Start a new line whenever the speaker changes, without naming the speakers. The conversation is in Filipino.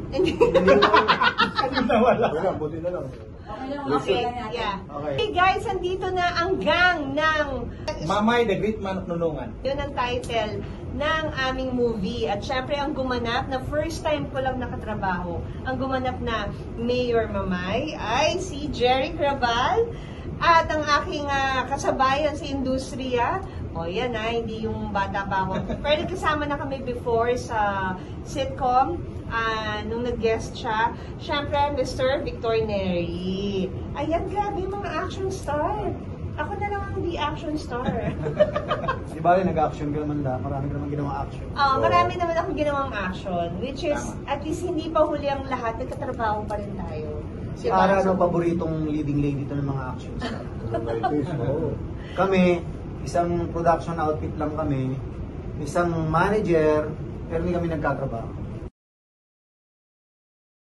Hindi.
Ano na wala?
Wala, buti na lang.
Okay, yeah.
Okay.
Hey guys, andito na ang gang ng...
Mamay, the great man of Nunungan.
Yun ang title ng aming movie. At syempre, ang gumanap na first time ko lang nakatrabaho, ang gumanap na Mayor Mamay ay si Jerry Craval at ang aking kasabayan sa industriya. O yan hindi yung bata pa ako. Pero kasama na kami before sa sitcom. Nung nag-guest siya, syempre, Mr. Victor Neri. Ayan, grabe yung mga action star. Ako na lang ang hindi action star.
Di ba nag-action ka naman da? Marami ka naman ginawang action.
Marami naman akong ginawang action, which is, at least hindi pa huli ang lahat, nagkatrabaho pa rin tayo.
Si Ara, ano paboritong leading lady dito ng mga action star? Kami, isang production outfit lang kami, isang manager, pero hindi kami nagkatrabaho.